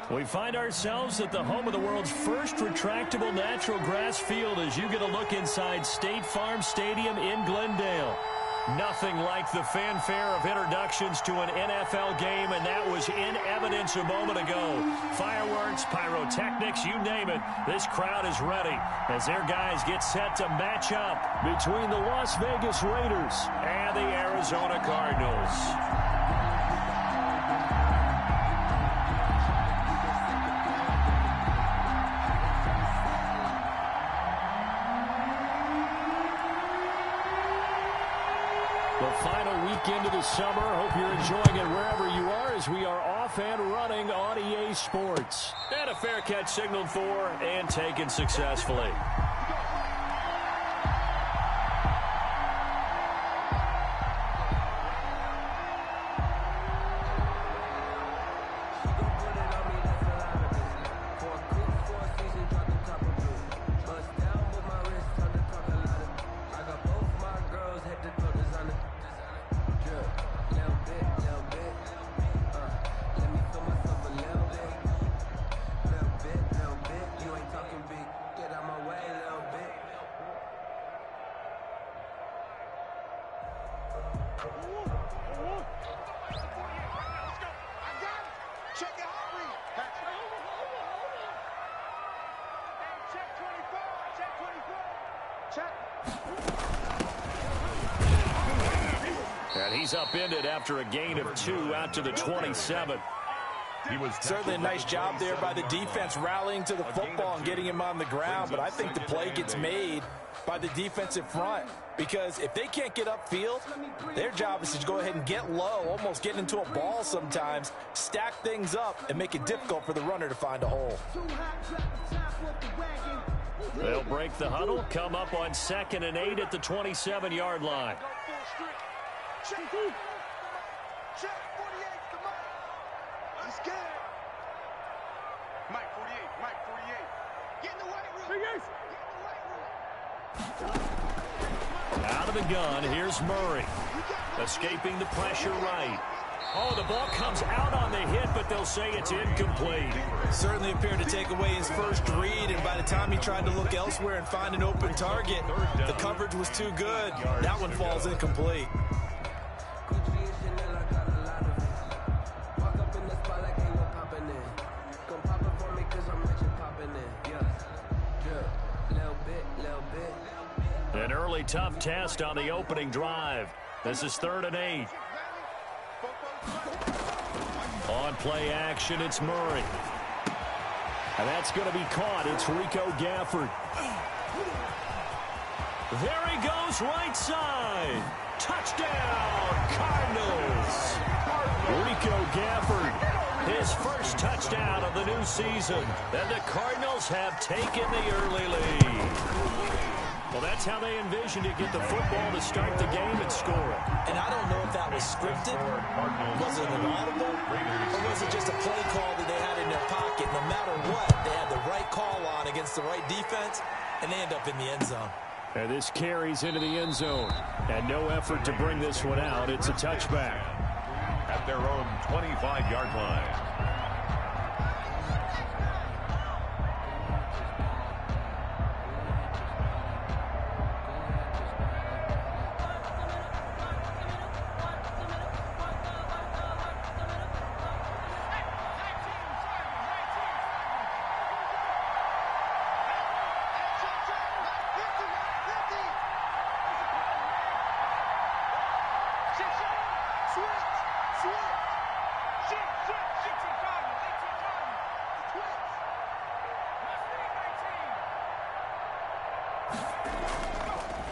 We find ourselves at the home of the world's first retractable natural grass field as you get a look inside State Farm Stadium in Glendale. Nothing like the fanfare of introductions to an NFL game, and that was in evidence a moment ago. Fireworks, pyrotechnics, you name it. This crowd is ready as their guys get set to match up between the Las Vegas Raiders and the Arizona Cardinals. The final weekend of the summer. Hope you're enjoying it wherever you are as we are off and running on EA Sports. And a fair catch signaled for and taken successfully. And he's upended after a gain of 2 out to the 27. Certainly a nice job there by the defense rallying to the football and getting him on the ground, but I think the play gets made by the defensive front because if they can't get upfield, their job is to go ahead and get low, almost get into a ball sometimes, stack things up, and make it difficult for the runner to find a hole. They'll break the huddle, come up on 2nd and 8 at the 27-yard line. Check 48 to Mike. Let's get it. Mike 48, Mike 48. Get in the weight room. Out of the gun, here's Murray. Escaping the pressure right. Oh, the ball comes out on the hit, but they'll say it's incomplete. Certainly appeared to take away his first read, and by the time he tried to look elsewhere and find an open target, the coverage was too good. That one falls incomplete. An early tough test on the opening drive. This is 3rd and 8. On play action, it's Murray. And that's going to be caught. It's Rico Gafford. There he goes, right side. Touchdown, Cardinals. Rico Gafford, his first touchdown of the new season. And the Cardinals have taken the early lead. Well, that's how they envisioned to get the football to start the game and score it. And I don't know if that was scripted, was it an audible, or was it just a play call that they had in their pocket? No matter what, they had the right call on against the right defense, and they end up in the end zone. And this carries into the end zone. And no effort to bring this one out. It's a touchback. At their own 25-yard line.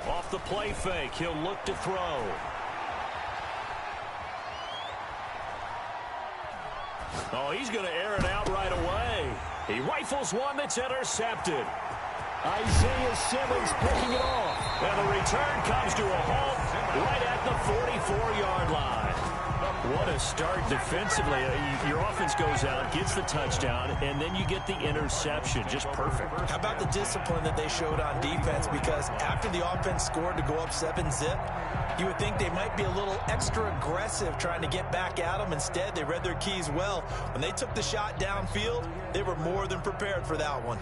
Off the play fake, he'll look to throw. Oh, he's going to air it out right away. He rifles one that's intercepted. Isaiah Simmons picking it off. And the return comes to a halt right at the 44-yard line. What a start defensively. Your offense goes out, gets the touchdown, and then you get the interception. Just perfect. How about the discipline that they showed on defense? Because after the offense scored to go up 7-zip, you would think they might be a little extra aggressive trying to get back at them. Instead, they read their keys well. When they took the shot downfield, they were more than prepared for that one.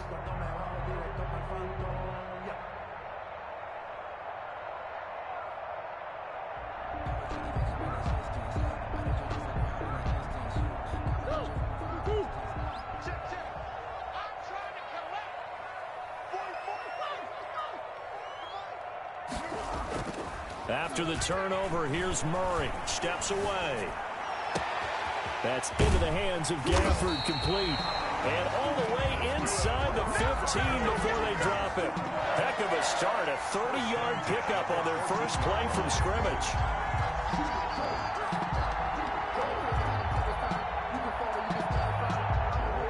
After the turnover, here's Murray. Steps away. That's into the hands of Gafford, complete. And all the way inside the 15 before they drop it. Heck of a start. A 30-yard pickup on their first play from scrimmage.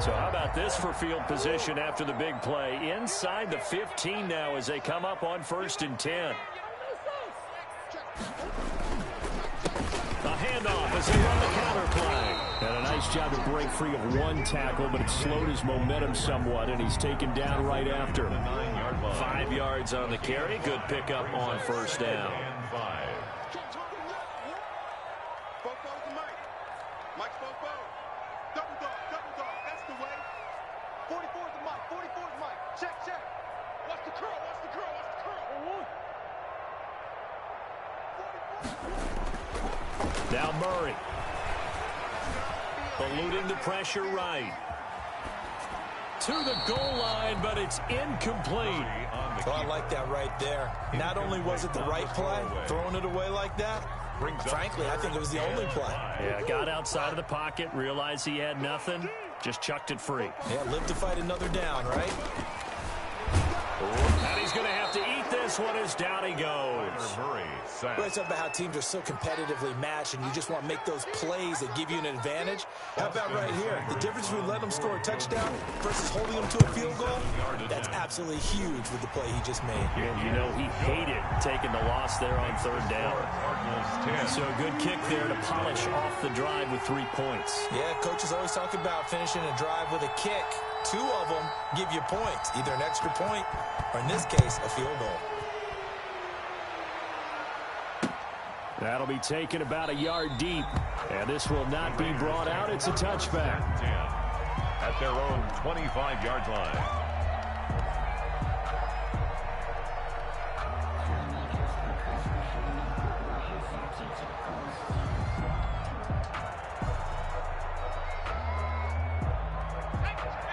So how about this for field position after the big play? Inside the 15 now as they come up on 1st and 10. A handoff as they run the counter play. And a nice job to break free of one tackle, but it slowed his momentum somewhat, and he's taken down right after. 5 yards on the carry. Good pickup on 1st down. Mike's Fofo. Double dog. That's the way. 44's the Mike. 44's Mike. Check. Watch the curl. Now Murray. Eluding the pressure right. To the goal line, but it's incomplete. Oh, I like that right there. Not only was it the right play, throwing it away like that, frankly, I think it was the only play. Yeah, got outside of the pocket, realized he had nothing, just chucked it free. Yeah, live to fight another down, right? And he's going to have to eat this one as down he goes. Well, it's about how teams are so competitively matched, and you just want to make those plays that give you an advantage. How about right here? The difference between letting them score a touchdown versus holding them to a field goal, that's absolutely huge with the play he just made. Yeah, you know, he hated taking the loss there on 3rd down. So a good kick there to polish off the drive with 3 points. Yeah, coaches always talk about finishing a drive with a kick. 2 of them give you points, either an extra point or, in this case, a field goal. That'll be taken about a yard deep. And this will not be brought out. It's a touchback. At their own 25-yard line.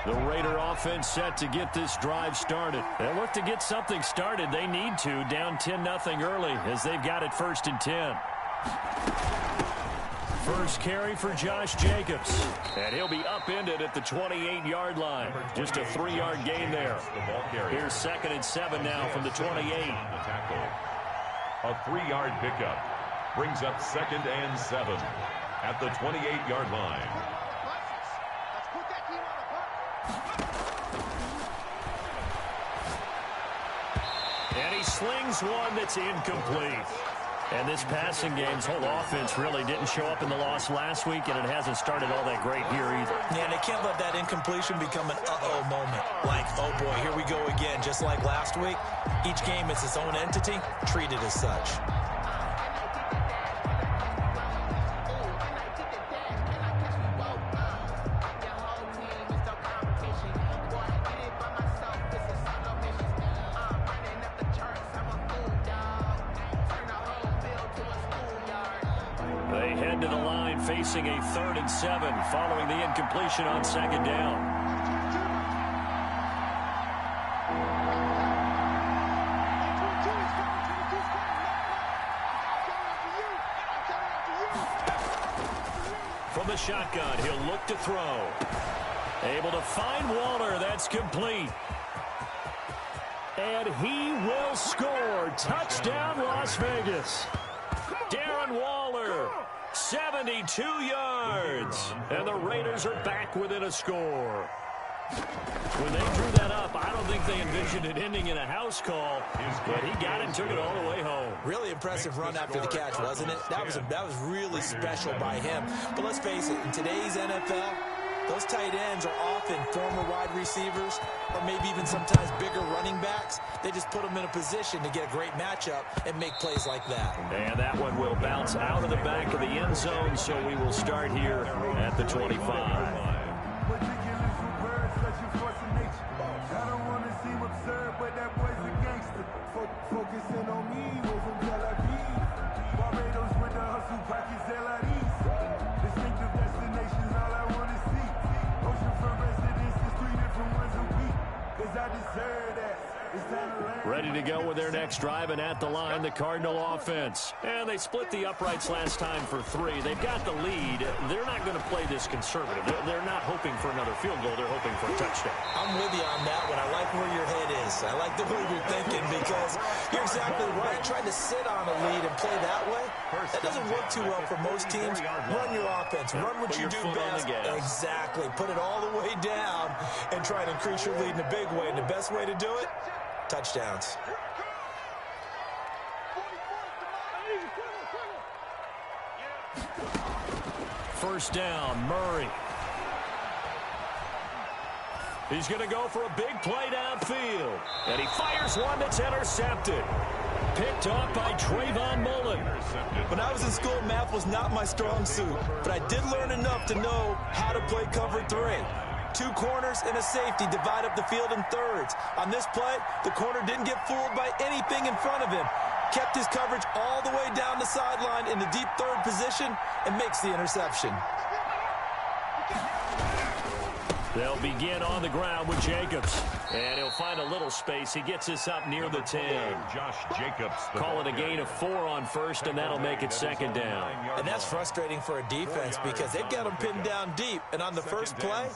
The Raider offense set to get this drive started. They'll look to get something started. They need to, down 10-0 early as they've got it 1st and 10. First carry for Josh Jacobs. And he'll be upended at the 28-yard line. Just a 3-yard gain there. Here's 2nd and 7 now from the 28. A 3-yard pickup brings up 2nd and 7 at the 28-yard line. And he slings one that's incomplete. And this passing game's whole offense really didn't show up in the loss last week, and it hasn't started all that great here either. Yeah, and they can't let that incompletion become an uh-oh moment. Like, oh boy, here we go again, just like last week. Each game is its own entity, treated as such. They head to the line facing a 3rd and 7 following the incompletion on 2nd down. From the shotgun, he'll look to throw. Able to find Waller. That's complete. And he will score. Touchdown, Las Vegas. Darren Waller, 72 yards. And the Raiders are back within a score. When they drew that up, I don't think they envisioned it ending in a house call, but he got it and took it all the way home. Really impressive run after the catch, wasn't it? That was really special by him. But let's face it, in today's NFL, those tight ends are often former wide receivers or maybe even sometimes bigger running backs. They just put them in a position to get a great matchup and make plays like that. And that one will bounce out of the back of the end zone, so we will start here at the 25. Focusing on me, way from Tel Aviv. Barbados with the hustle, pockets LIDs. Distinctive destinations, all I want to see. Oceanfront residences, 3 different ones a week. 'Cause I deserve that. It's time to land. Ready to go with their next drive, and at the line, the Cardinal offense. And they split the uprights last time for 3. They've got the lead. They're not going to play this conservative. They're not hoping for another field goal. They're hoping for a touchdown. I'm with you on that one. I like where your head is. I like the way you're thinking because you're exactly right. Trying to sit on a lead and play that way, that doesn't work too well for most teams. Run your offense. Run what you do best. Exactly. Put it all the way down and try to increase your lead in a big way. And the best way to do it, touchdowns. First down, Murray. He's going to go for a big play downfield. And he fires one that's intercepted. Picked off by Trayvon Mullen. When I was in school, math was not my strong suit. But I did learn enough to know how to play cover 3. 2 corners and a safety divide up the field in thirds. On this play, the corner didn't get fooled by anything in front of him. Kept his coverage all the way down the sideline in the deep third position and makes the interception. They'll begin on the ground with Jacobs. And he'll find a little space. He gets us up near the 10. Josh Jacobs. Call it a gain of 4 on first, and that'll make it second down. And that's frustrating for a defense because they've got them pinned down deep. And on the first play,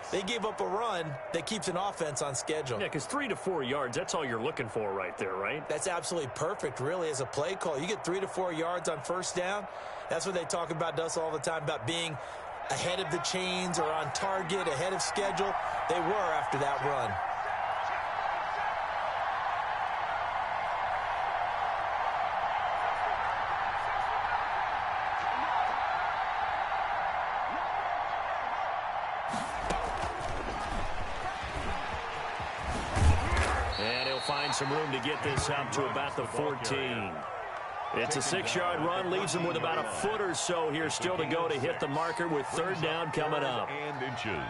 they gave up a run that keeps an offense on schedule. Yeah, because 3 to 4 yards, that's all you're looking for right there, right? That's absolutely perfect, really, as a play call. You get 3 to 4 yards on first down. That's what they talk about to us all the time, about being ahead of the chains or on target, ahead of schedule. They were after that run. And he'll find some room to get this up to about the 14. It's a 6-yard run, leaves him with about a foot or so here still to go to hit the marker with third down coming up. And inches.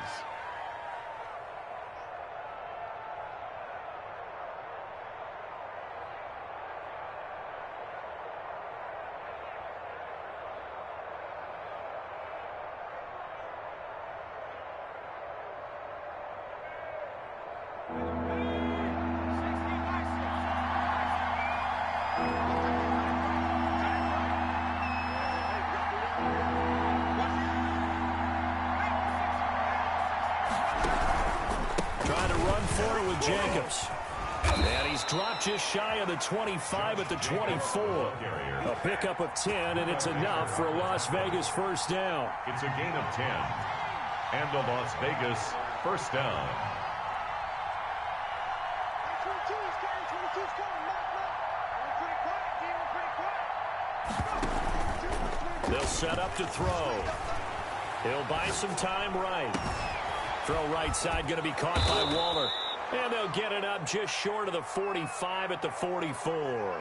Jacobs. And he's dropped just shy of the 25 at the 24. A pickup of 10, and it's enough for a Las Vegas first down. It's a gain of 10. And a Las Vegas first down. They'll set up to throw. He'll buy some time right. Throw right side going to be caught by Waller. And they'll get it up just short of the 45 at the 44.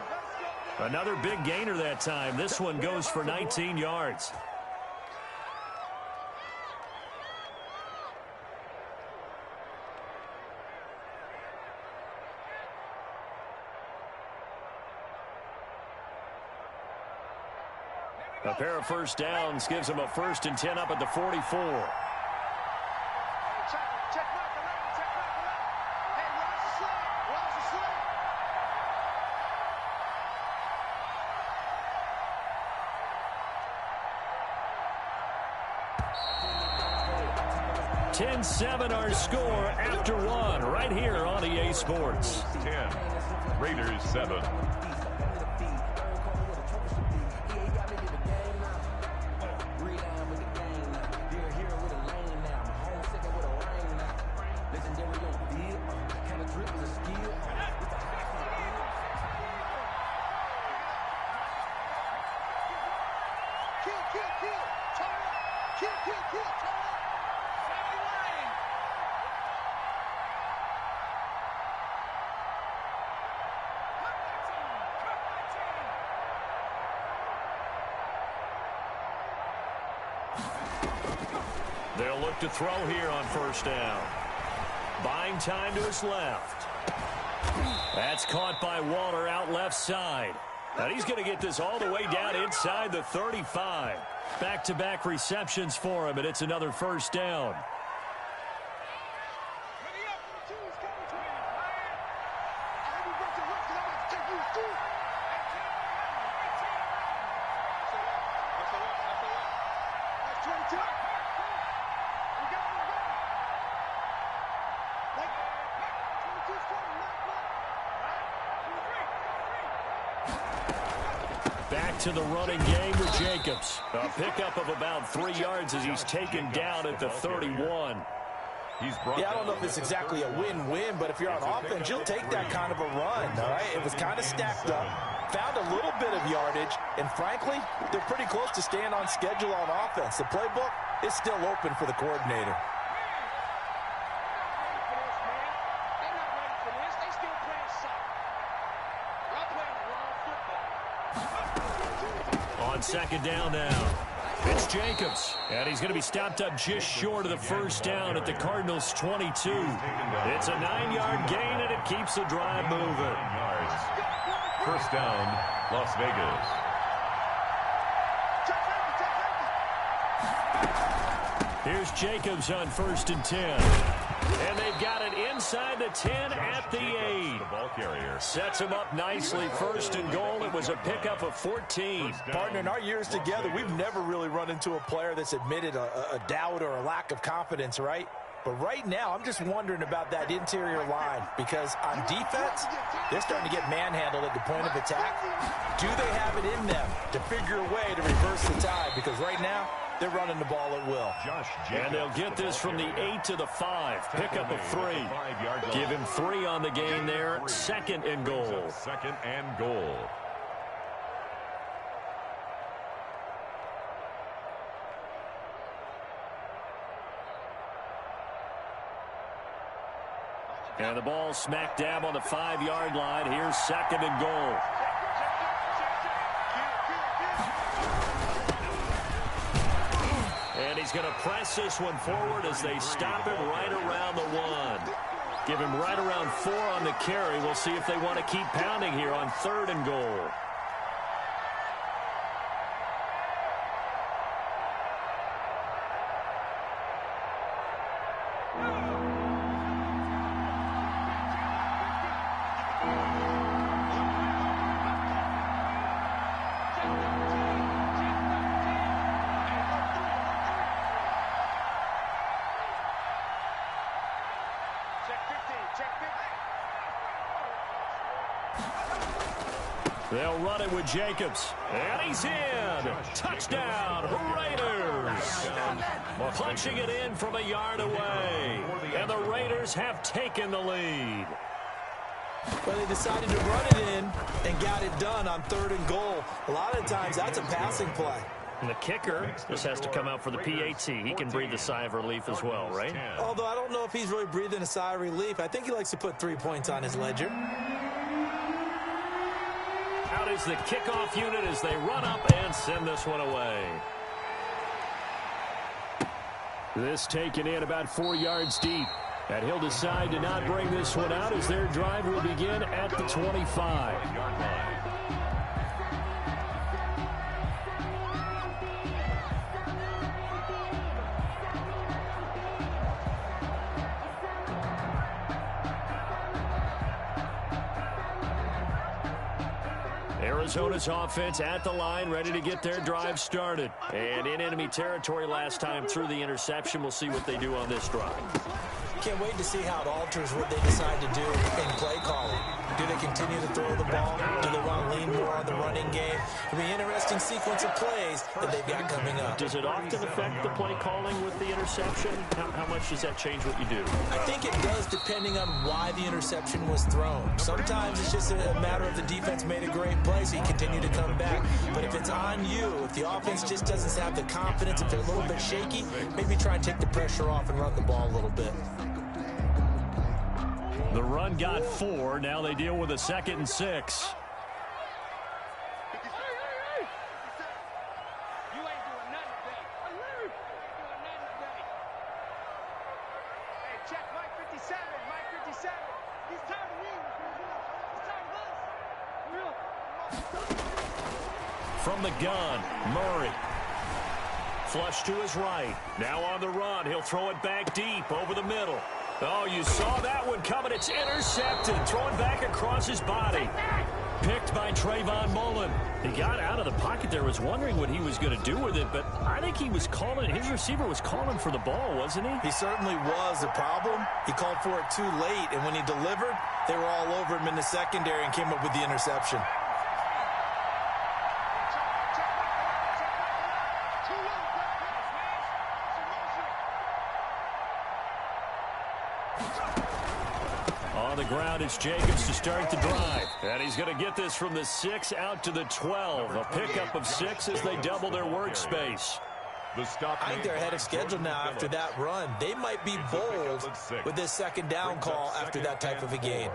Another big gainer that time. This one goes for 19 yards. A pair of first downs gives them a 1st and 10 up at the 44. .7 our score after 1 right here on EA Sports. 10, Raiders 7. look to throw here on first down. Buying time to his left. That's caught by Waller out left side. And he's going to get this all the way down inside the 35. Back-to-back receptions for him, and it's another first down. Back to the running game with Jacobs. A pickup of about 3 yards as he's taken down at the 31. Yeah, I don't know if it's exactly a win-win, but if you're on offense, you'll take that kind of a run, all right? It was kind of stacked up, found a little bit of yardage, and frankly, they're pretty close to staying on schedule on offense. The playbook is still open for the coordinator. On second down now, it's Jacobs, and he's going to be stopped up just short of the first down at the Cardinals' 22. It's a 9-yard gain, and it keeps the drive moving. First down, Las Vegas. Here's Jacobs on 1st and 10. And they've got it inside the 10 at the 8. The ball carrier sets him up nicely. 1st and goal. It was a pickup of 14. Partner, in our years together, we've never really run into a player that's admitted a doubt or a lack of confidence, right? But right now, I'm just wondering about that interior line because on defense, they're starting to get manhandled at the point of attack. Do they have it in them to figure a way to reverse the tide? Because right now, they're running the ball at will. And they'll get this from the 8 to the 5. Pickup of 3. Give him 3 on the gain there. 2nd and goal. 2nd and goal. And the ball smack dab on the 5-yard line. Here's 2nd and goal. And he's going to press this one forward as they stop him right around the 1. Give him right around 4 on the carry. We'll see if they want to keep pounding here on 3rd and goal. They'll run it with Jacobs. And he's in. Touchdown, Raiders. Punching it in from a yard away. And the Raiders have taken the lead. Well, they decided to run it in and got it done on 3rd and goal. A lot of times, that's a passing play. And the kicker just has to come out for the PAT. He can breathe a sigh of relief as well, right? Although I don't know if he's really breathing a sigh of relief. I think he likes to put 3 points on his ledger. Out is the kickoff unit as they run up and send this one away. This taken in about 4 yards deep. And he'll decide to not bring this one out as their drive will begin at the 25. Arizona's offense at the line, ready to get their drive started. And in enemy territory last time through the interception. We'll see what they do on this drive. Can't wait to see how it alters what they decide to do in play calling. Do they continue to throw the ball? Do they want to lean more on the running game? It'll be an interesting sequence of plays that they've got coming up. Does it often affect the play calling with the interception? How much does that change what you do? I think it does depending on why the interception was thrown. Sometimes it's just a matter of the defense made a great play, so you continue to come back. But if it's on you, if the offense just doesn't have the confidence, if they're a little bit shaky, maybe try and take the pressure off and run the ball a little bit. The run got 4. Now they deal with a 2nd and 6. check. Mike 57. Mike 57. He's tired of me. He's tired of us. Real. From the gun, Murray. Flush to his right. Now on the run. He'll throw it back deep over the middle. Oh, you saw that one coming. It's intercepted. Throwing back across his body. Picked by Trayvon Mullen. He got out of the pocket there, was wondering what he was going to do with it, but I think he was calling, his receiver was calling for the ball, wasn't he? He certainly was. The problem, he called for it too late, and when he delivered, they were all over him in the secondary and came up with the interception. On the ground, it's Jacobs to start the drive. And he's going to get this from the 6 out to the 12. A pickup of 6 as they double their workspace. I think they're ahead of schedule now after that run. They might be bold with this second down call after that type of a game.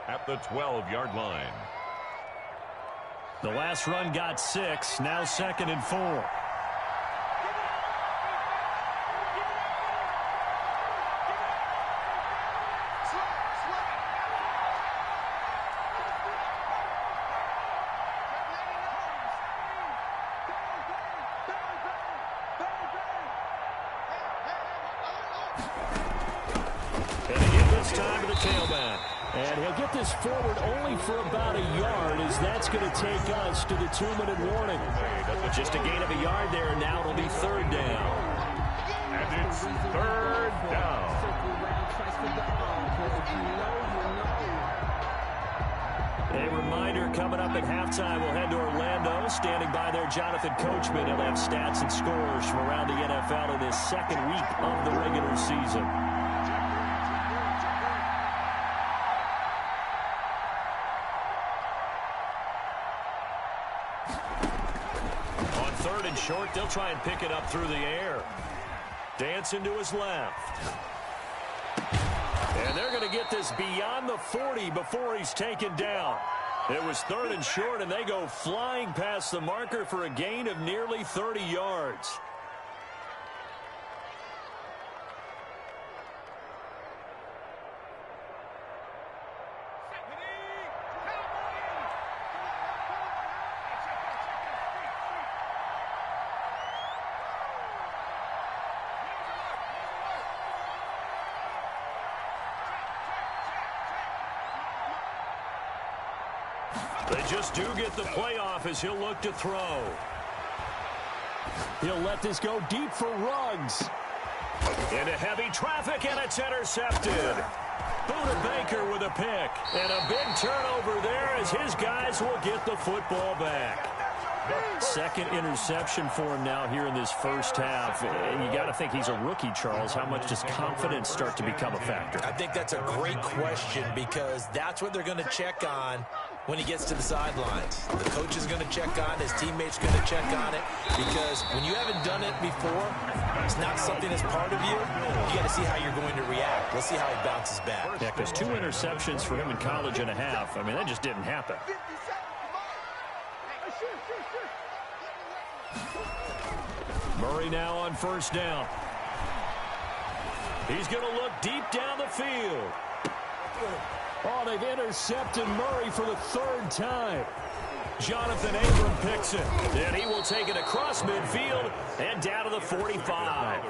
At the 12-yard line. The last run got 6, now 2nd and 4. And he'll get this forward only for about a yard, as that's going to take us to the 2-minute warning. Just a gain of a yard there, and now it'll be 3rd down. And it's 3rd down. A reminder, coming up at halftime, we'll head to Orlando. Standing by there, Jonathan Coachman. He'll have stats and scores from around the NFL in this 2nd week of the regular season. Short, they'll try and pick it up through the air. Dancing to his left. And they're going to get this beyond the 40 before he's taken down. It was 3rd and short, and they go flying past the marker for a gain of nearly 30 yards. They just do get the playoff as he'll look to throw. He'll let this go deep for Ruggs. Into heavy traffic, and it's intercepted. Buda Baker with a pick. And a big turnover there as his guys will get the football back. 2nd interception for him now here in this first half. And you got to think he's a rookie, Charles. How much does confidence start to become a factor? I think that's a great question, because that's what they're going to check on when he gets to the sidelines. The coach is going to check on, his teammates going to check on it, because when you haven't done it before, it's not something that's part of you. You got to see how you're going to react. Let's see how he bounces back. Yeah, because 2 interceptions for him in college and a half. I mean, that just didn't happen. Murray now on 1st down. He's going to look deep down the field. Oh, they've intercepted Murray for the 3rd time. Jonathan Abram picks it. And he will take it across midfield and down to the 45.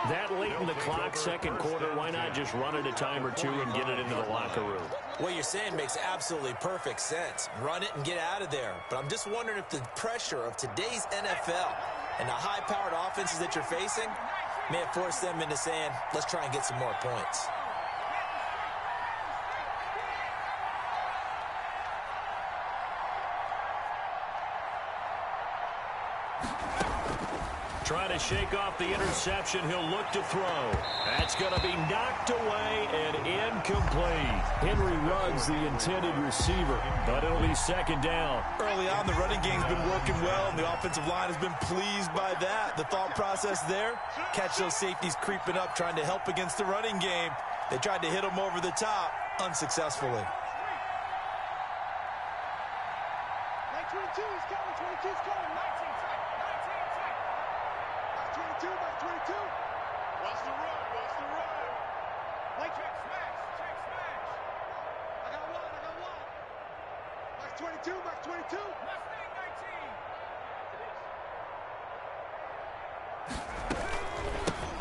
That late in the clock, 2nd quarter, why not just run it a time or two and get it into the locker room? What you're saying makes absolutely perfect sense. Run it and get out of there. But I'm just wondering if the pressure of today's NFL and the high-powered offenses that you're facing may have forced them into saying, let's try and get some more points. Trying to shake off the interception. He'll look to throw. That's going to be knocked away and incomplete. Henry Ruggs, the intended receiver, but it'll be 2nd down. Early on, the running game's been working well, and the offensive line has been pleased by that. The thought process there, catch those safeties creeping up, trying to help against the running game. They tried to hit them over the top, unsuccessfully. Mike 22 is coming. 22 is coming. 19 tight. 19 tight. Mike 22. Mike 22. Watch the run. Watch the run. 22, Max 22.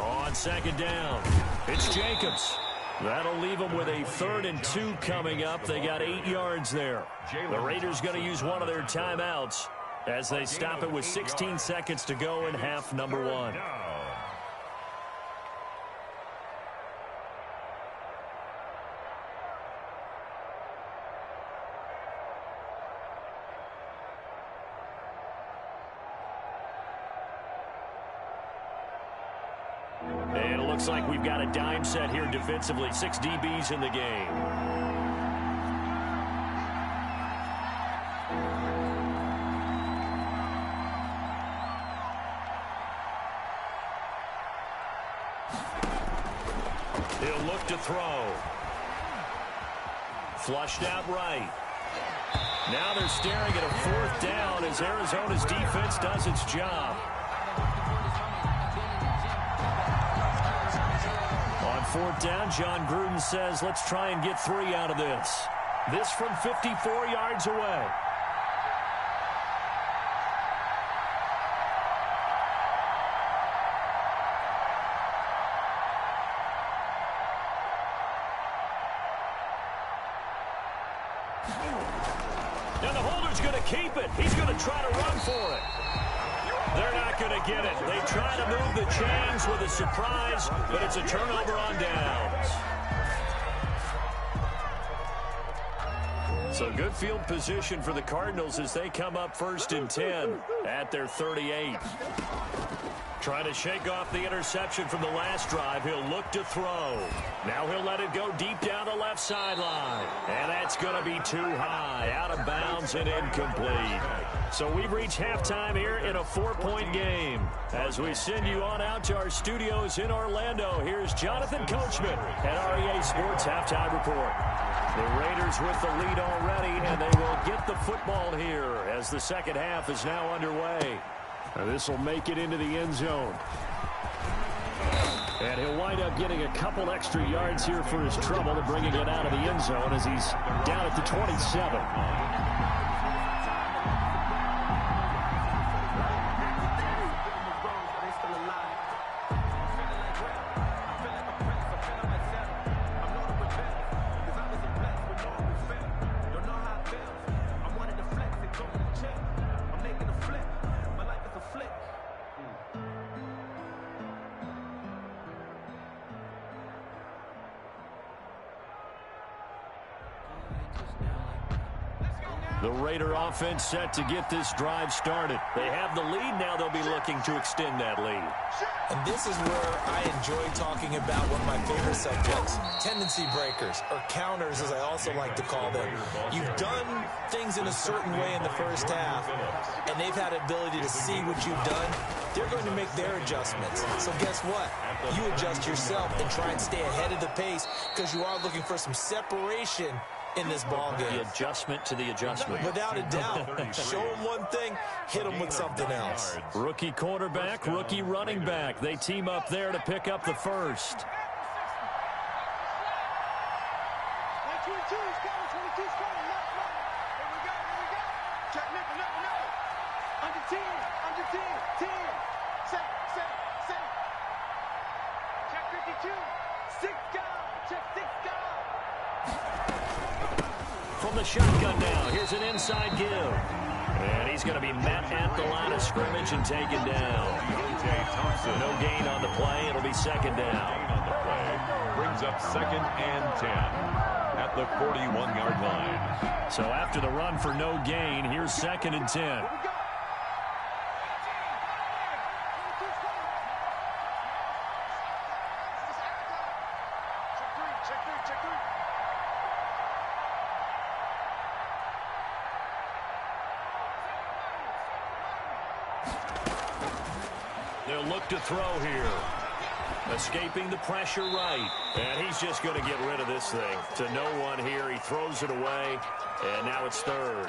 On second down, it's Jacobs. That'll leave them with a 3rd and 2 coming up. They got 8 yards there. The Raiders going to use one of their timeouts as they stop it with 16 seconds to go in half number 1. And it looks like we've got a dime set here defensively. 6 DBs in the game. He'll look to throw. Flushed out right. Now they're staring at a 4th down as Arizona's defense does its job. On 4th down, John Gruden says, let's try and get 3 out of this. This from 54 yards away. And the holder's going to keep it. He's going to try to run for it. They're not going to get it. They try to move the chains with a surprise, but it's a turnover on downs. So good field position for the Cardinals as they come up 1st and 10 at their 38. Trying to shake off the interception from the last drive. He'll look to throw. Now he'll let it go deep down the left sideline. And that's going to be too high. Out of bounds and incomplete. So we've reached halftime here in a 4-point game. As we send you on out to our studios in Orlando, here's Jonathan Coachman at REA Sports Halftime Report. The Raiders with the lead already, and they will get the football here as the second half is now underway. This will make it into the end zone. And he'll wind up getting a couple extra yards here for his trouble and bringing it out of the end zone as he's down at the 27. The Raider offense set to get this drive started. They have the lead. Now they'll be looking to extend that lead. And this is where I enjoy talking about one of my favorite subjects, tendency breakers, or counters as I also like to call them. You've done things in a certain way in the first half, and they've had ability to see what you've done. They're going to make their adjustments. So guess what? You adjust yourself and try and stay ahead of the pace because you are looking for some separation in this ball game. The adjustment to the adjustment. Without a doubt. Show them one thing, hit them with something else. Rookie quarterback, rookie running back. They team up there to pick up the first. 22's coming, 22's coming. No. Here we go. Check, no. Under 10. 10. Set. Check 52. 6 guys. Check 6 guys. From the shotgun now, here's an inside give. And he's going to be met at the line of scrimmage and taken down. No gain on the play. It'll be second down. Brings up 2nd and 10 at the 41-yard line. So after the run for no gain, here's 2nd and 10. They'll look to throw here. Escaping the pressure right. And he's just going to get rid of this thing. To no one here. He throws it away. And now it's 3rd.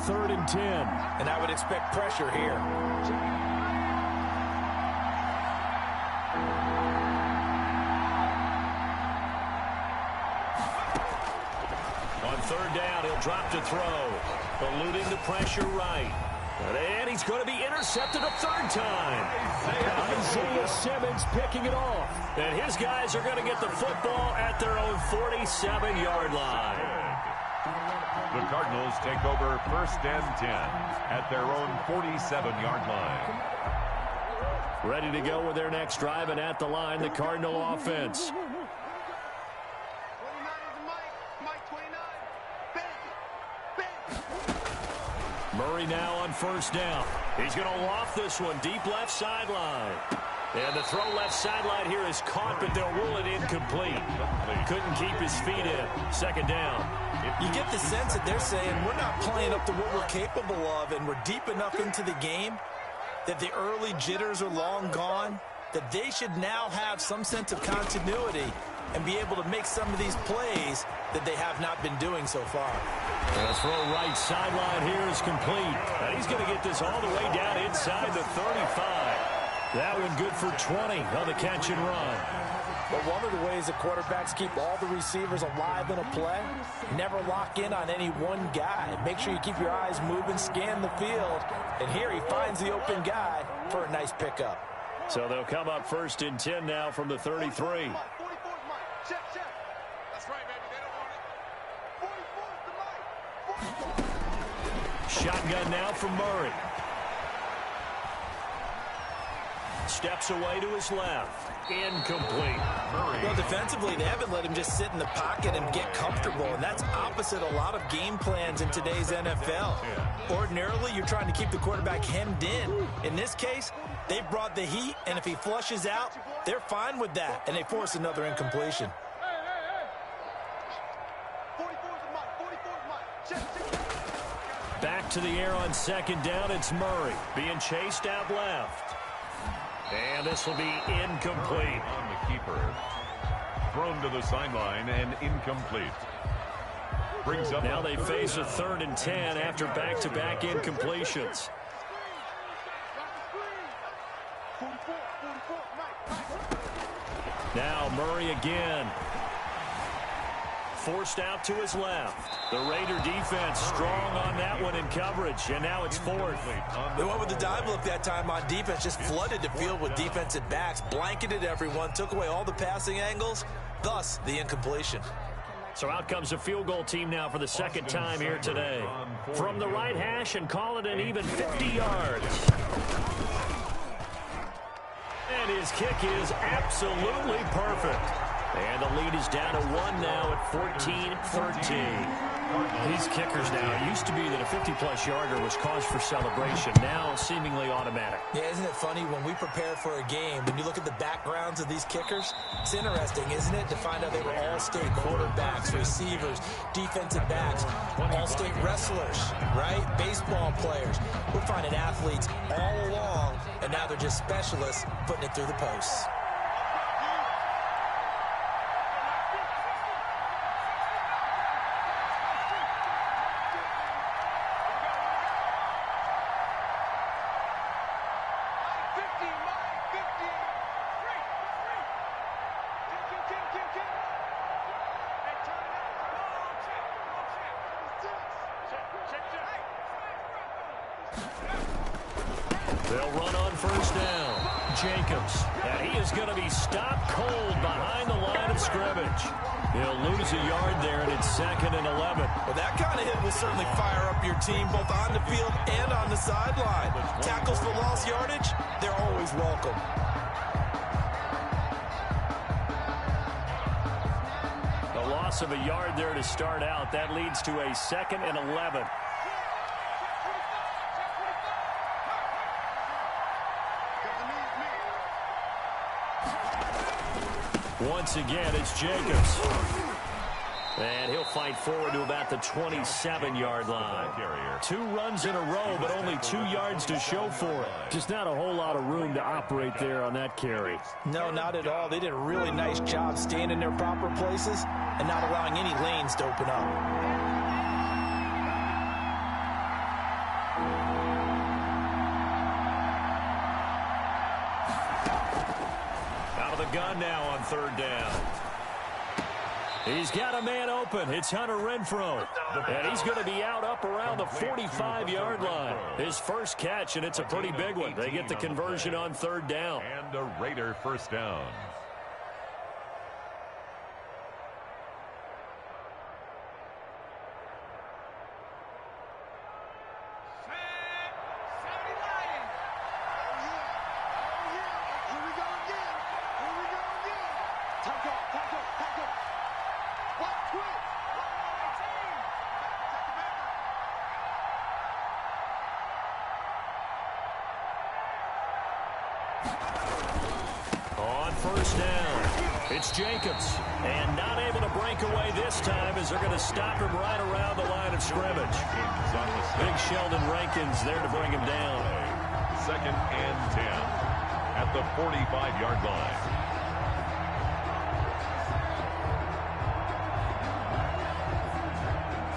3rd and 10. And I would expect pressure here. On 3rd down, he'll drop to throw. Eluding the pressure right. And he's going to be intercepted a 3rd time. Isaiah Simmons picking it off. And his guys are going to get the football at their own 47-yard line. The Cardinals take over 1st and 10 at their own 47-yard line. Ready to go with their next drive, and at the line, the Cardinal offense. 29 is Mike 29. Murray now on 1st down. He's going to loft this one deep left sideline. And the throw left sideline here is caught, but they'll rule it incomplete. Couldn't keep his feet in. 2nd down. You get the sense that they're saying we're not playing up to what we're capable of, and we're deep enough into the game that the early jitters are long gone, that they should now have some sense of continuity and be able to make some of these plays that they have not been doing so far. The throw right sideline here is complete. And he's going to get this all the way down inside the 35. That one good for 20 on the catch and run. But one of the ways that quarterbacks keep all the receivers alive in a play, never lock in on any one guy. Make sure you keep your eyes moving, scan the field. And here he finds the open guy for a nice pickup. So they'll come up 1st and 10 now from the 33. 44 is Mike. Check. That's right, baby. They don't want it. 44 is the Mike. Shotgun now from Murray. Steps away to his left. Incomplete. Well, defensively, they haven't let him just sit in the pocket and get comfortable, and that's opposite a lot of game plans in today's NFL. Ordinarily, you're trying to keep the quarterback hemmed in. In this case, they brought the heat, and if he flushes out, they're fine with that, and they force another incompletion. 44 is Mike. 44 is Mike. Check. Back to the air on 2nd down. It's Murray being chased out left. And this will be incomplete. On the keeper. Thrown to the sideline and incomplete. Brings up now they face a 3rd and 10 after back-to-back incompletions. 44, Mike. Now Murray again. Forced out to his left. The Raider defense strong on that one in coverage, and now it's 4th. They went with the dive look that time on defense, just flooded the field with defensive backs, blanketed everyone, took away all the passing angles, thus the incompletion. So out comes a field goal team now for the 2nd time here today. From the right hash and call it an even 50 yards. And his kick is absolutely perfect. And the lead is down to 1 now at 14-13. These kickers now, it used to be that a 50-plus yarder was cause for celebration. Now seemingly automatic. Yeah, isn't it funny when we prepare for a game, when you look at the backgrounds of these kickers, it's interesting, isn't it, to find out they were all-state quarterbacks, receivers, defensive backs, all-state wrestlers, right? Baseball players. We're finding athletes all along, and now they're just specialists putting it through the posts. They'll run on 1st down. Jacobs. And he is going to be stopped cold behind the line of scrimmage. He'll lose a yard there, and it's 2nd and 11. Well, that kind of hit will certainly fire up your team both on the field and on the sideline. Tackles for lost yardage, they're always welcome. A loss of a yard there to start out. That leads to a 2nd and 11. Once again, it's Jacobs. And he'll fight forward to about the 27-yard line. 2 runs in a row, but only 2 yards to show for it. Just not a whole lot of room to operate there on that carry. No, not at all. They did a really nice job staying in their proper places and not allowing any lanes to open up. gun now on third down. He's got a man open. It's Hunter Renfrow. And he's going to be out up around the 45-yard line. His first catch, and it's a pretty big one. They get the conversion on third down. And a Raider first down. On first down, it's Jacobs. And not able to break away this time as they're going to stop him right around the line of scrimmage. Big Sheldon Rankins there to bring him down. 2nd and 10 at the 45-yard line.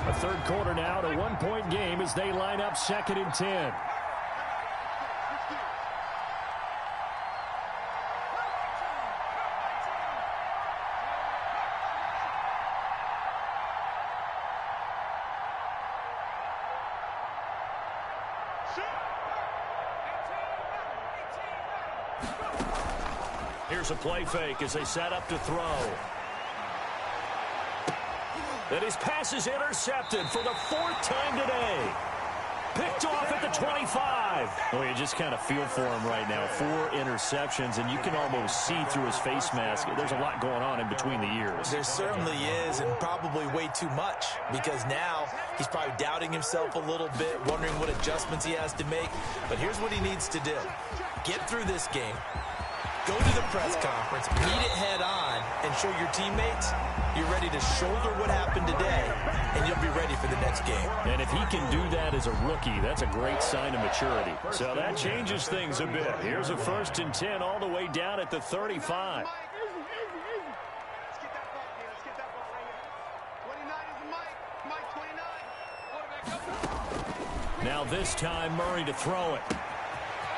A third quarter now, to 1-point game as they line up 2nd and 10. Here's a play fake as they set up to throw. And his pass is intercepted for the 4th time today. Picked off at the 25. Well, you just kind of feel for him right now. 4 interceptions, and you can almost see through his face mask. There's a lot going on in between the ears. There certainly is, and probably way too much, because now he's probably doubting himself a little bit, wondering what adjustments he has to make. But here's what he needs to do. Get through this game. Go to the press conference, meet it head on, and show your teammates you're ready to shoulder what happened today, and you'll be ready for the next game. And if he can do that as a rookie, that's a great sign of maturity. So that changes things a bit. Here's a 1st and 10 all the way down at the 35. Now this time, Murray to throw it.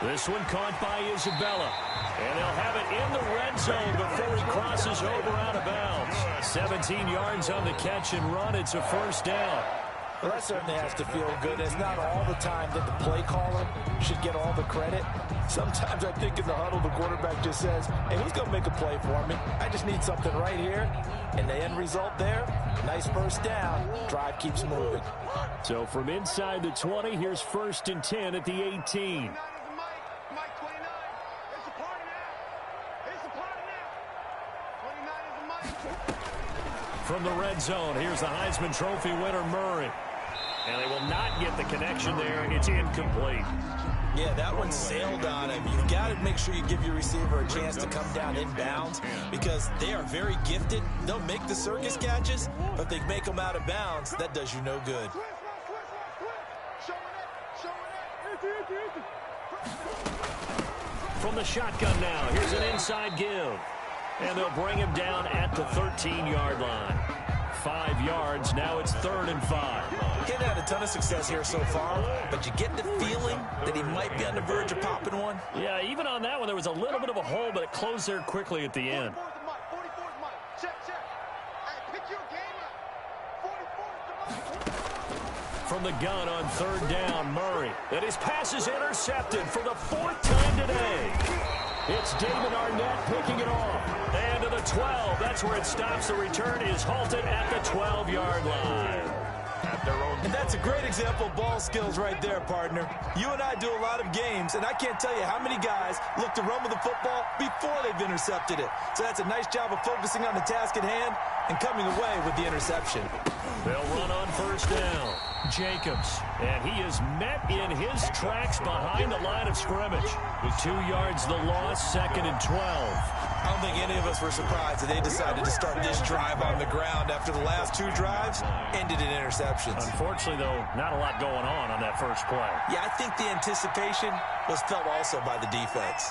This one caught by Isabella. And they'll have it in the red zone before he crosses over out of bounds. 17 yards on the catch and run. It's a first down. Well, that certainly has to feel good. It's not all the time that the play caller should get all the credit. Sometimes I think in the huddle, the quarterback just says, hey, who's going to make a play for me? I just need something right here. And the end result there, nice first down. Drive keeps moving. So from inside the 20, here's 1st and 10 at the 18. From the red zone, here's the Heisman Trophy winner, Murray. And they will not get the connection there. It's incomplete. Yeah, that one sailed on him. You've got to make sure you give your receiver a chance to come down in bounds because they are very gifted. They'll make the circus catches, but if they make them out of bounds, that does you no good. From the shotgun now, here's an inside give. And they'll bring him down at the 13-yard line. 5 yards, now it's 3rd and 5. He hasn't had a ton of success here so far, but you get the feeling that he might be on the verge of popping one. Yeah, even on that one, there was a little bit of a hole, but it closed there quickly at the end. From the gun on 3rd down, Murray. And his pass is intercepted for the 4th time today. It's David Arnett picking it off. And to the 12. That's where it stops. The return is halted at the 12-yard line. And that's a great example of ball skills right there, partner. You and I do a lot of games, and I can't tell you how many guys look to run with the football before they've intercepted it. So that's a nice job of focusing on the task at hand and coming away with the interception. They'll run on 1st down. Jacobs, and he is met in his tracks behind the line of scrimmage. With 2 yards the loss, 2nd and 12. I don't think any of us were surprised that they decided to start this drive on the ground after the last 2 drives ended in interceptions. Unfortunately, though, not a lot going on that first play. Yeah, I think the anticipation was felt also by the defense.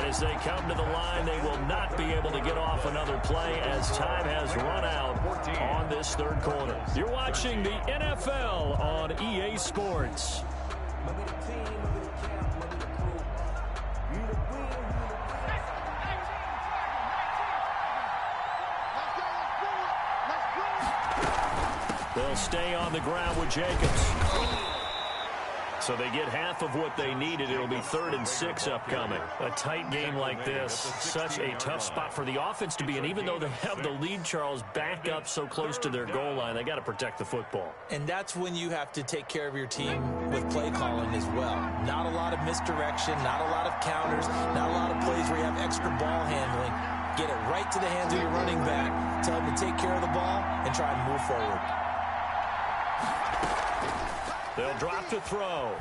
As they come to the line, they will not be able to get off another play as time has run out on this 3rd quarter. You're watching the NFL on EA Sports. Maybe the team, maybe the camp, maybe the crew. You the win, you the win. They'll stay on the ground with Jacobs. So they get half of what they needed. It'll be 3rd and 6 upcoming. A tight game like this, such a tough spot for the offense to be in. Even though they have the lead, Charles, back up so close to their goal line, they got to protect the football. And that's when you have to take care of your team with play calling as well. Not a lot of misdirection, not a lot of counters, not a lot of plays where you have extra ball handling. Get it right to the hands of your running back. Tell him to take care of the ball and try and move forward. They'll drop to throw.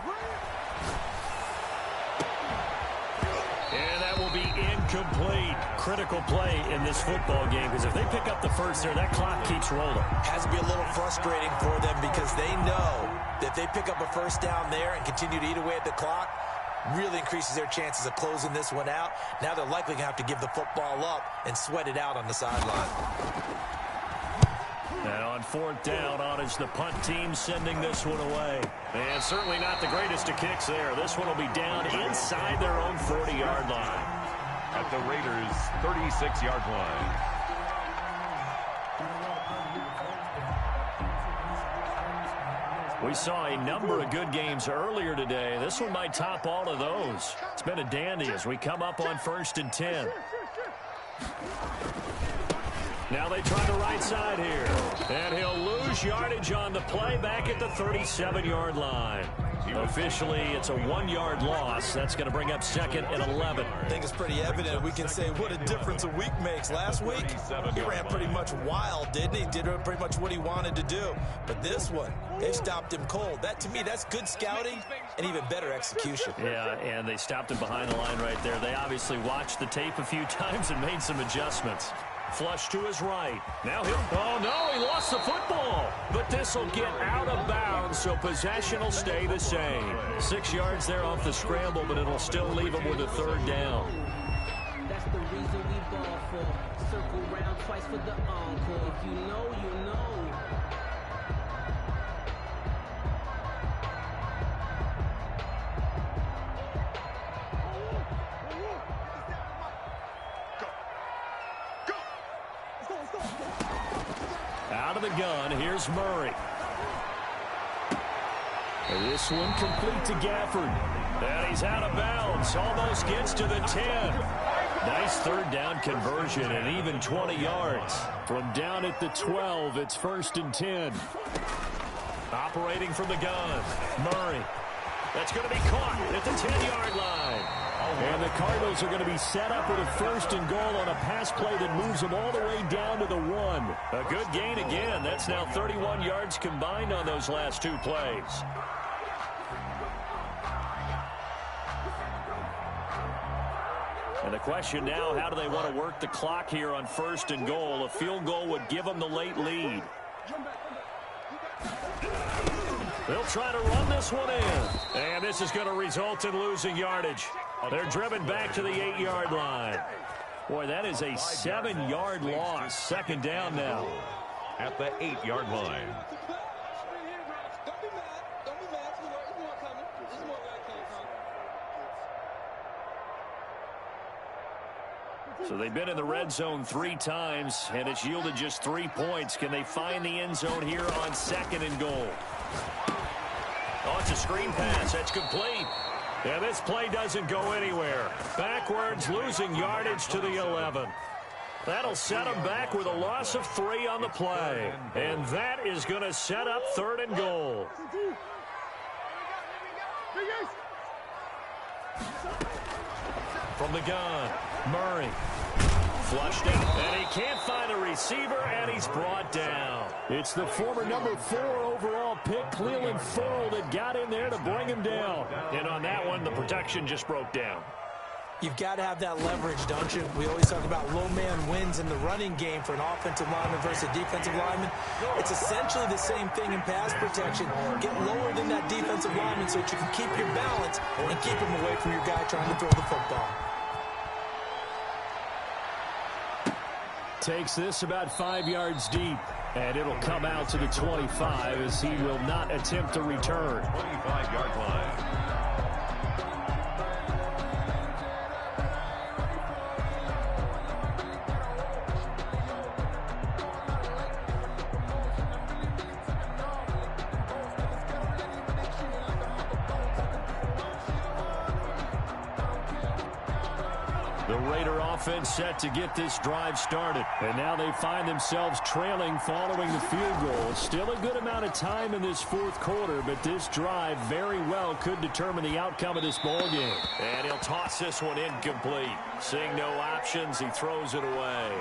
And that will be incomplete. Critical play in this football game, because if they pick up the first there, that clock keeps rolling. Has to be a little frustrating for them because they know that they pick up a first down there and continue to eat away at the clock, really increases their chances of closing this one out. Now they're likely going to have to give the football up and sweat it out on the sideline. Now on 4th down, on is the punt team sending this one away. And certainly not the greatest of kicks there. This one will be down inside their own 40-yard line. At the Raiders' 36-yard line. We saw a number of good games earlier today. This one might top all of those. It's been a dandy as we come up on 1st and 10. Now they try the right side here. And he'll lose yardage on the play back at the 37-yard line. Officially, it's a 1-yard loss. That's going to bring up 2nd and 11. I think it's pretty evident. We can say what a difference a week makes. Last week, he ran pretty much wild, didn't he? Did pretty much what he wanted to do. But this one, they stopped him cold. That, to me, that's good scouting and even better execution. Yeah, and they stopped him behind the line right there. They obviously watched the tape a few times and made some adjustments. Flush to his right. Now oh no, he lost the football. But this will get out of bounds, so possession will stay the same. 6 yards there off the scramble, but it'll still leave him with a 3rd down. That's the reason we ball for. Circle round twice for the encore. If you know, you know. Out of the gun, here's Murray. And this one complete to Gafford. And he's out of bounds. Almost gets to the 10. Nice 3rd down conversion and even 20 yards. From down at the 12, it's 1st and 10. Operating from the gun, Murray. That's going to be caught at the 10-yard line. And the Cardinals are going to be set up with a 1st and goal on a pass play that moves them all the way down to the 1. A good gain again. That's now 31 yards combined on those last 2 plays. And the question now, how do they want to work the clock here on 1st and goal? A field goal would give them the late lead. They'll try to run this one in. And this is going to result in losing yardage. They're driven back to the 8-yard line. Boy, that is a 7-yard loss. 2nd down now. At the 8-yard line. So they've been in the red zone 3 times, and it's yielded just 3 points. Can they find the end zone here on 2nd and goal? Oh, it's a screen pass. That's complete. Yeah, this play doesn't go anywhere. Backwards, losing yardage to the 11. That'll set them back with a loss of 3 on the play. And that is going to set up 3rd and goal. From the gun, Murray. Flushed out, and he can't find a receiver, and he's brought down. It's the former number 4 overall pick, Cleveland Farrell, that got in there to bring him down. And on that one, the protection just broke down. You've got to have that leverage, don't you? We always talk about low man wins in the running game for an offensive lineman versus a defensive lineman. It's essentially the same thing in pass protection. Get lower than that defensive lineman so that you can keep your balance and keep him away from your guy trying to throw the football. Takes this about 5 yards deep, and it'll come out to the 25 as he will not attempt to return. 25-yard line. The Raider offense set to get this drive started. And now they find themselves trailing following the field goal. Still a good amount of time in this fourth quarter, but this drive very well could determine the outcome of this ball game. And he'll toss this one incomplete. Seeing no options, he throws it away.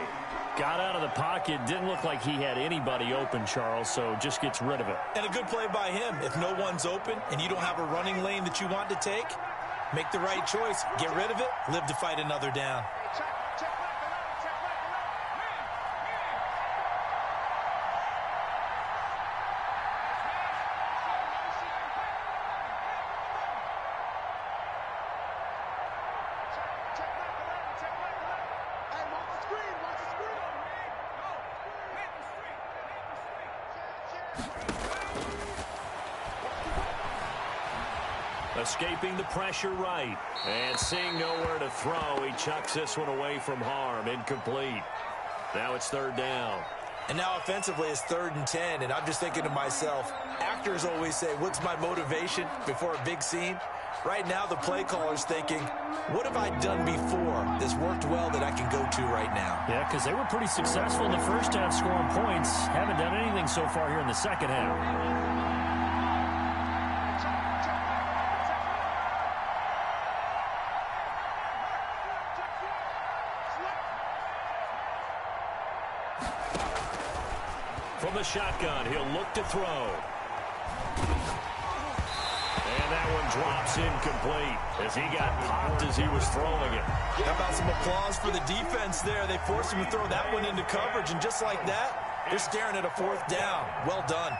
Got out of the pocket. Didn't look like he had anybody open, Charles, so just gets rid of it. And a good play by him. If no one's open and you don't have a running lane that you want to take, make the right choice. Get rid of it. Live to fight another down. Escaping the pressure right. And seeing nowhere to throw, he chucks this one away from harm. Incomplete. Now it's third down. And now offensively it's 3rd and 10. And I'm just thinking to myself, actors always say, what's my motivation before a big scene? Right now the play caller's thinking, what have I done before that's worked well that I can go to right now? Yeah, because they were pretty successful in the first half scoring points. Haven't done anything so far here in the second half. From the shotgun, he'll look to throw. And that one drops incomplete as he got popped as he was throwing it. How about some applause for the defense there? They forced him to throw that one into coverage, and just like that, they're staring at a 4th down. Well done.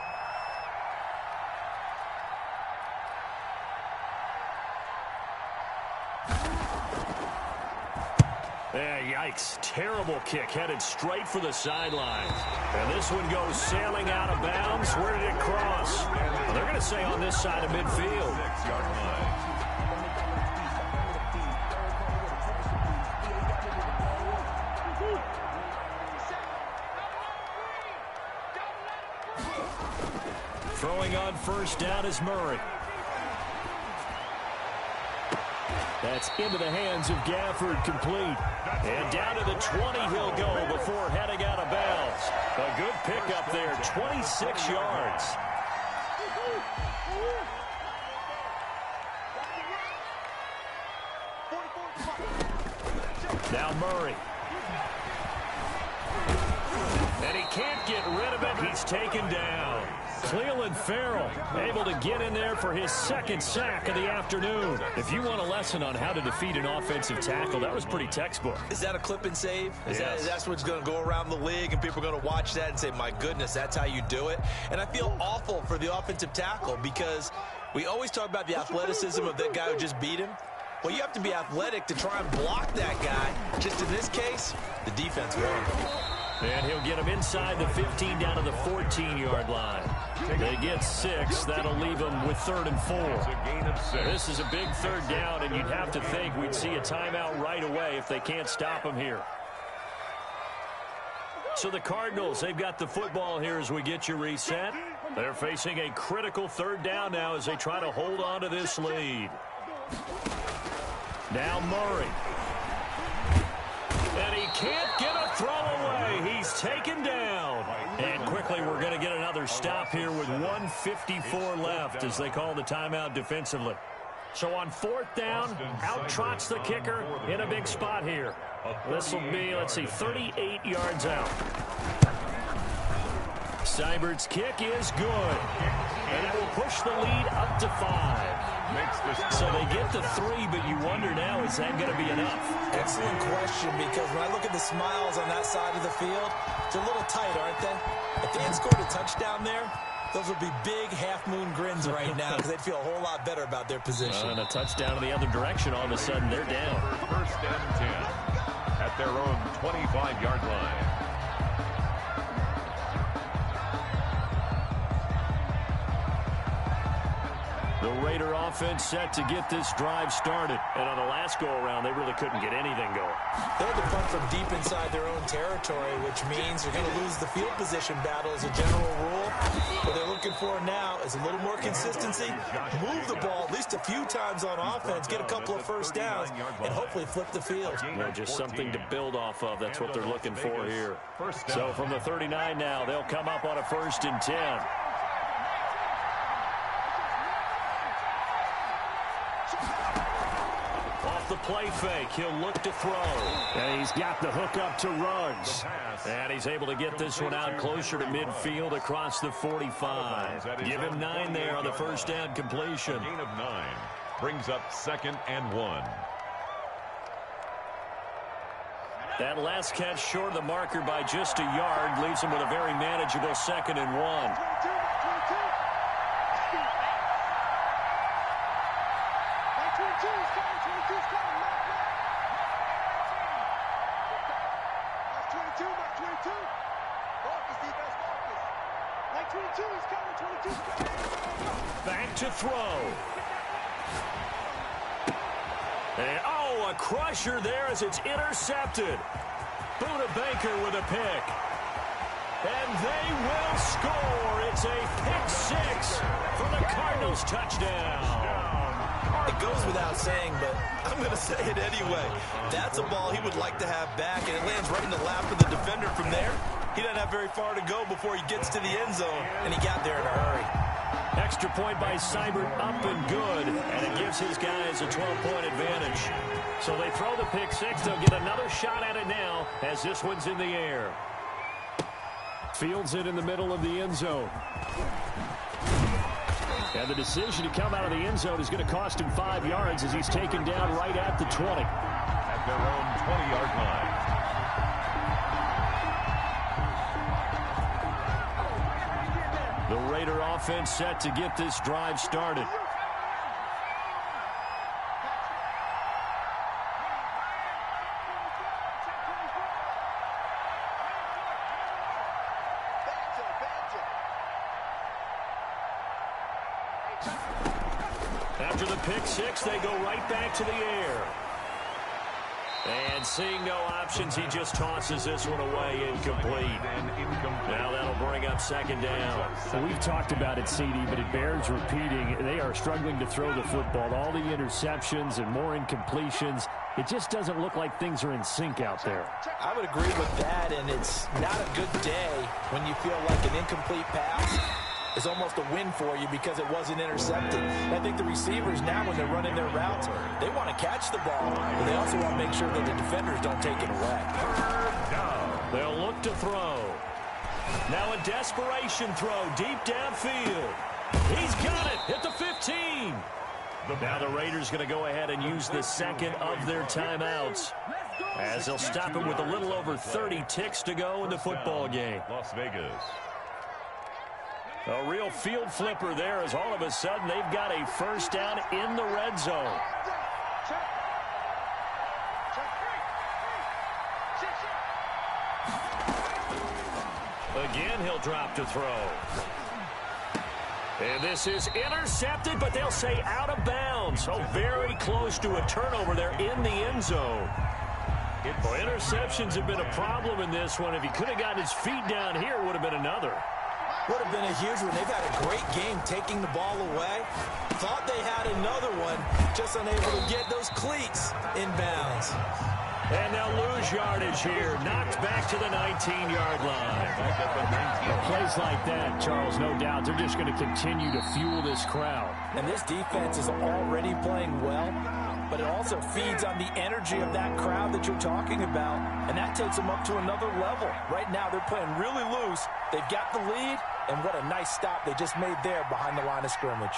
Yeah, yikes. Terrible kick headed straight for the sidelines. And this one goes sailing out of bounds. Where did it cross? Well, they're going to say on this side of midfield. 6-yard line. Throwing on first down is Murray. That's into the hands of Gafford, complete. And down to the 20 he'll go before heading out of bounds. A good pickup there, 26 yards. Now Murray. And he can't get rid of it. He's taken down. Cleveland Farrell able to get in there for his 2nd sack of the afternoon. If you want a lesson on how to defeat an offensive tackle, that was pretty textbook. Is that a clip and save? Yes. That's what's going to go around the league, and people are going to watch that and say, my goodness, that's how you do it. And I feel awful for the offensive tackle because we always talk about the athleticism of that guy who just beat him. Well, you have to be athletic to try and block that guy. Just in this case, the defense won. And he'll get him inside the 15 down to the 14-yard line. They get 6. That'll leave them with 3rd and 4. It's a gain of 6. This is a big 3rd down, and you'd have to think we'd see a timeout right away if they can't stop him here. So the Cardinals, they've got the football here as we get you reset. They're facing a critical 3rd down now as they try to hold on to this lead. Now Murray. And he can't get a throw away. He's taken down. And quickly we're going to get another stop here with 1:54 left as they call the timeout defensively. So on 4th down, out trots the kicker in a big spot here. This will be, let's see, 38 yards out. Seibert's kick is good. And that will push the lead up to 5. So they get the 3, but you wonder now, is that going to be enough? Excellent question, because when I look at the smiles on that side of the field, they're a little tight, aren't they? If they had scored a touchdown there, those would be big half-moon grins right now because they'd feel a whole lot better about their position. And a touchdown in the other direction, all of a sudden they're down. First and 10 at their own 25-yard line. Raider offense set to get this drive started. And on the last go-around, they really couldn't get anything going. They had to punt from deep inside their own territory, which means they're going to lose the field position battle as a general rule. What they're looking for now is a little more consistency, move the ball at least a few times on offense, get a couple of first downs, and hopefully flip the field. You know, just something to build off of. That's what they're looking for here. So from the 39 now, they'll come up on a 1st and 10. Off the play fake, he'll look to throw. And he's got the hook up to Ruggs. And he's able to get this one out closer to midfield across the 45. Give him 9 there on the first down completion. Gain of 9 brings up 2nd and 1. That last catch short of the marker by just a yard leaves him with a very manageable 2nd and 1. Back to throw. And, oh, a crusher there as it's intercepted. Buda Baker with a pick. And they will score. It's a pick 6 for the Cardinals touchdown. It goes without saying, but I'm going to say it anyway. That's a ball he would like to have back, and it lands right in the lap of the defender from there. He doesn't have very far to go before he gets to the end zone, and he got there in a hurry. Extra point by Seibert, up and good, and it gives his guys a 12-point advantage. So they throw the pick 6. They'll get another shot at it now as this one's in the air. Fields it in the middle of the end zone. And the decision to come out of the end zone is going to cost him 5 yards as he's taken down right at the 20. At their own 20-yard line. The Raider offense set to get this drive started. After the pick 6, they go right back to the air. And seeing no options, he just tosses this one away incomplete. Now that'll bring up 2nd down. Well, we've talked about it, CD, but it bears repeating. They are struggling to throw the football. All the interceptions and more incompletions. It just doesn't look like things are in sync out there. I would agree with that, and it's not a good day when you feel like an incomplete pass is almost a win for you because it wasn't intercepted. I think the receivers now, when they're running their routes, they want to catch the ball, but they also want to make sure that the defenders don't take it away. They'll look to throw. Now a desperation throw deep downfield. He's got it at the 15. Now the Raiders going to go ahead and use the 2nd of their timeouts as they'll stop it with a little over 30 ticks to go in the football game. Las Vegas. A real field flipper there as all of a sudden they've got a first down in the red zone. Again, he'll drop to throw. And this is intercepted, but they'll say out of bounds. So very close to a turnover there in the end zone. Well, interceptions have been a problem in this one. If he could have gotten his feet down here, it would have been another. Would have been a huge one. They've had a great game taking the ball away. Thought they had another one, just unable to get those cleats in bounds. And they'll lose yardage here. Knocked back to the 19-yard line. Plays like that, Charles, no doubt, they're just going to continue to fuel this crowd. And this defense is already playing well, but it also feeds on the energy of that crowd that you're talking about, and that takes them up to another level. Right now, they're playing really loose. They've got the lead, and what a nice stop they just made there behind the line of scrimmage.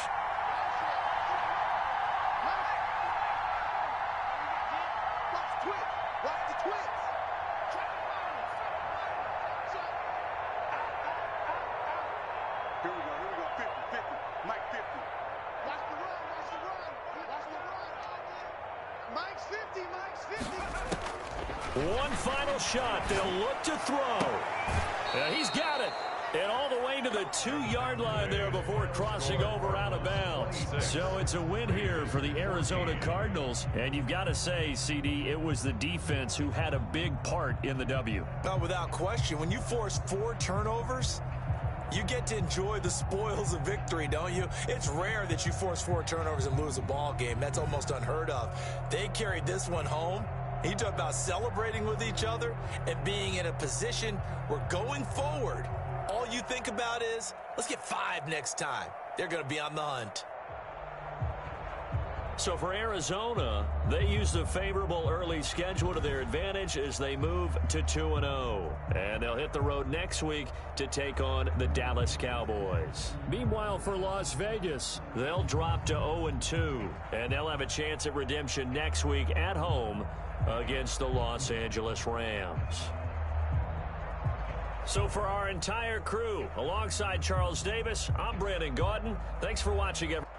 One final shot. They'll look to throw. He's got it. And all the way to the 2-yard line there before crossing over out of bounds. So it's a win here for the Arizona Cardinals. And you've got to say, CD, it was the defense who had a big part in the W. Oh, without question. When you force 4 turnovers, you get to enjoy the spoils of victory, don't you? It's rare that you force 4 turnovers and lose a ball game. That's almost unheard of. They carried this one home. You talk about celebrating with each other and being in a position where going forward, all you think about is, let's get 5 next time. They're going to be on the hunt. So for Arizona, they use the favorable early schedule to their advantage as they move to 2-0. And they'll hit the road next week to take on the Dallas Cowboys. Meanwhile, for Las Vegas, they'll drop to 0-2. And they'll have a chance at redemption next week at home against the Los Angeles Rams. So for our entire crew, alongside Charles Davis, I'm Brandon Gaudin. Thanks for watching, everyone.